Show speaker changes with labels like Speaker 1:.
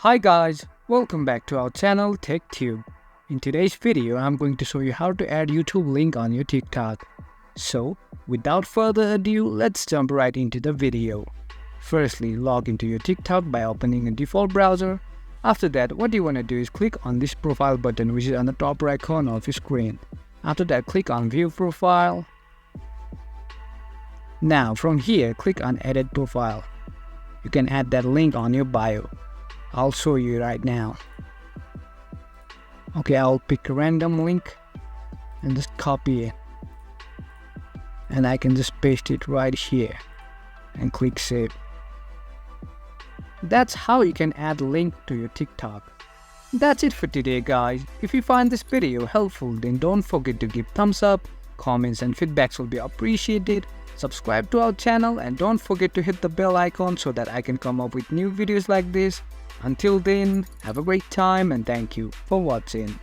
Speaker 1: Hi guys, welcome back to our channel TechTube. In today's video, I'm going to show you how to add YouTube link on your TikTok. So, without further ado, let's jump right into the video. Firstly, log into your TikTok by opening a default browser. After that, what you want to do is click on this profile button which is on the top right corner of your screen. After that, click on View Profile. Now, from here, click on Edit Profile. You can add that link on your bio. I'll show you right now. Okay, I'll pick a random link and just copy it. And I can just paste it right here and click Save. That's how you can add a link to your TikTok. That's it for today guys. If you find this video helpful, then don't forget to give thumbs up, comments and feedbacks will be appreciated. Subscribe to our channel and don't forget to hit the bell icon so that I can come up with new videos like this. Until then, have a great time and thank you for watching.